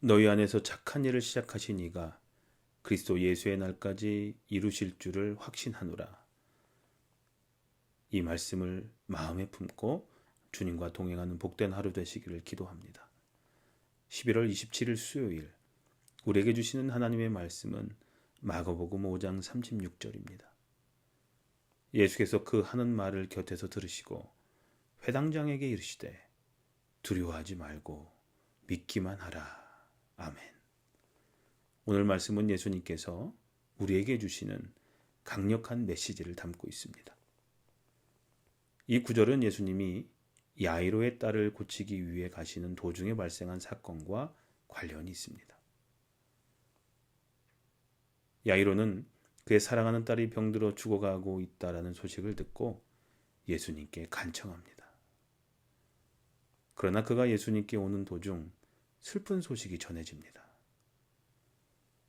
너희 안에서 착한 일을 시작하신 이가 그리스도 예수의 날까지 이루실 줄을 확신하노라. 이 말씀을 마음에 품고 주님과 동행하는 복된 하루 되시기를 기도합니다. 11월 27일 수요일, 우리에게 주시는 하나님의 말씀은 마가복음 5장 36절입니다. 예수께서 그 하는 말을 곁에서 들으시고 회당장에게 이르시되 두려워하지 말고 믿기만 하라. 아멘. 오늘 말씀은 예수님께서 우리에게 주시는 강력한 메시지를 담고 있습니다. 이 구절은 예수님이 야이로의 딸을 고치기 위해 가시는 도중에 발생한 사건과 관련이 있습니다. 야이로는 그의 사랑하는 딸이 병들어 죽어가고 있다라는 소식을 듣고 예수님께 간청합니다. 그러나 그가 예수님께 오는 도중 슬픈 소식이 전해집니다.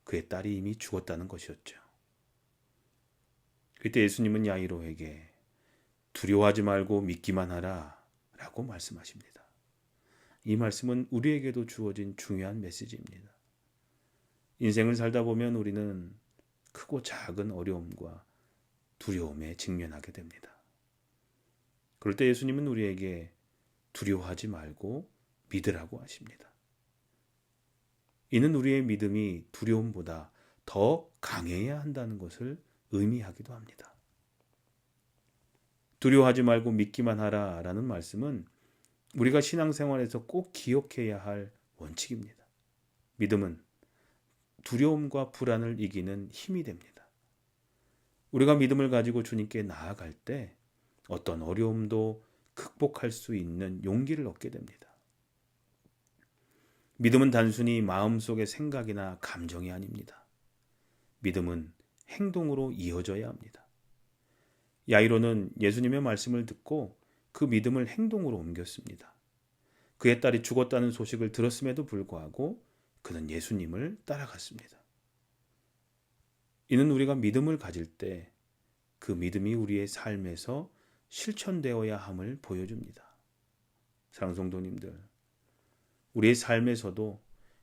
그의 딸이 이미 죽었다는 것이었죠. 그때 예수님은 야이로에게 두려워하지 말고 믿기만 하라 라고 말씀하십니다. 이 말씀은 우리에게도 주어진 중요한 메시지입니다. 인생을 살다 보면 우리는 크고 작은 어려움과 두려움에 직면하게 됩니다. 그럴 때 예수님은 우리에게 두려워하지 말고 믿으라고 하십니다. 이는 우리의 믿음이 두려움보다 더 강해야 한다는 것을 의미하기도 합니다. 두려워하지 말고 믿기만 하라 라는 말씀은 우리가 신앙생활에서 꼭 기억해야 할 원칙입니다. 믿음은 두려움과 불안을 이기는 힘이 됩니다. 우리가 믿음을 가지고 주님께 나아갈 때 어떤 어려움도 극복할 수 있는 용기를 얻게 됩니다. 믿음은 단순히 마음속의 생각이나 감정이 아닙니다. 믿음은 행동으로 이어져야 합니다. 야이로는 예수님의 말씀을 듣고 그 믿음을 행동으로 옮겼습니다. 그의 딸이 죽었다는 소식을 들었음에도 불구하고 그는 예수님을 따라갔습니다. 이는 우리가 믿음을 가질 때 그 믿음이 우리의 삶에서 실천되어야 함을 보여줍니다. 사랑하는 성도님들, 우리의 삶에서도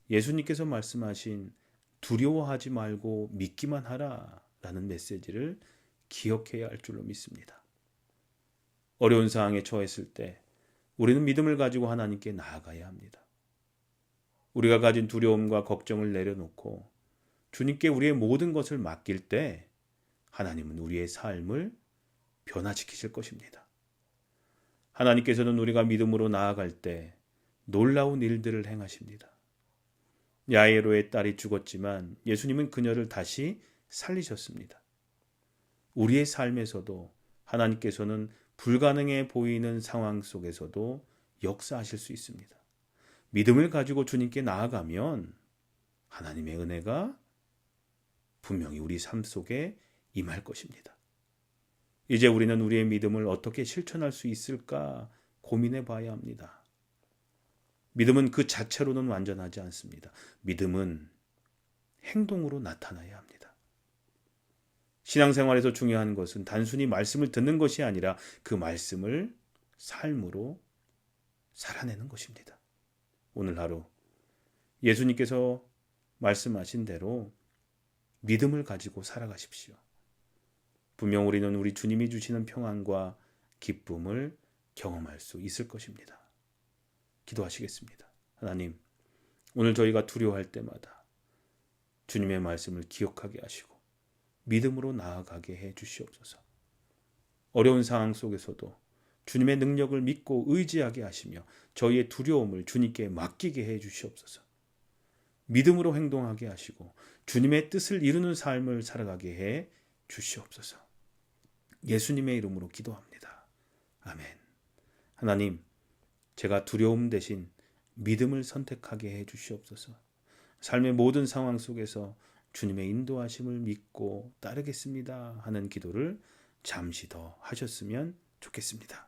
예수님께서 말씀하신 두려워하지 말고 믿기만 하라 라는 메시지를 기억해야 할 줄로 믿습니다. 어려운 상황에 처했을 때 우리는 믿음을 가지고 하나님께 나아가야 합니다. 우리가 가진 두려움과 걱정을 내려놓고 주님께 우리의 모든 것을 맡길 때 하나님은 우리의 삶을 변화시키실 것입니다. 하나님께서는 우리가 믿음으로 나아갈 때 놀라운 일들을 행하십니다. 야이로의 딸이 죽었지만 예수님은 그녀를 다시 살리셨습니다. 우리의 삶에서도 하나님께서는 불가능해 보이는 상황 속에서도 역사하실 수 있습니다. 믿음을 가지고 주님께 나아가면 하나님의 은혜가 분명히 우리 삶 속에 임할 것입니다. 이제 우리는 우리의 믿음을 어떻게 실천할 수 있을까 고민해 봐야 합니다. 믿음은 그 자체로는 완전하지 않습니다. 믿음은 행동으로 나타나야 합니다. 신앙생활에서 중요한 것은 단순히 말씀을 듣는 것이 아니라 그 말씀을 삶으로 살아내는 것입니다. 오늘 하루 예수님께서 말씀하신 대로 믿음을 가지고 살아가십시오. 분명 우리는 우리 주님이 주시는 평안과 기쁨을 경험할 수 있을 것입니다. 기도하시겠습니다. 하나님, 오늘 저희가 두려워할 때마다 주님의 말씀을 기억하게 하시고 믿음으로 나아가게 해 주시옵소서. 어려운 상황 속에서도 주님의 능력을 믿고 의지하게 하시며 저희의 두려움을 주님께 맡기게 해 주시옵소서. 믿음으로 행동하게 하시고 주님의 뜻을 이루는 삶을 살아가게 해 주시옵소서. 예수님의 이름으로 기도합니다. 아멘. 하나님, 제가 두려움 대신 믿음을 선택하게 해 주시옵소서. 삶의 모든 상황 속에서 주님의 인도하심을 믿고 따르겠습니다 하는 기도를 잠시 더 하셨으면 좋겠습니다.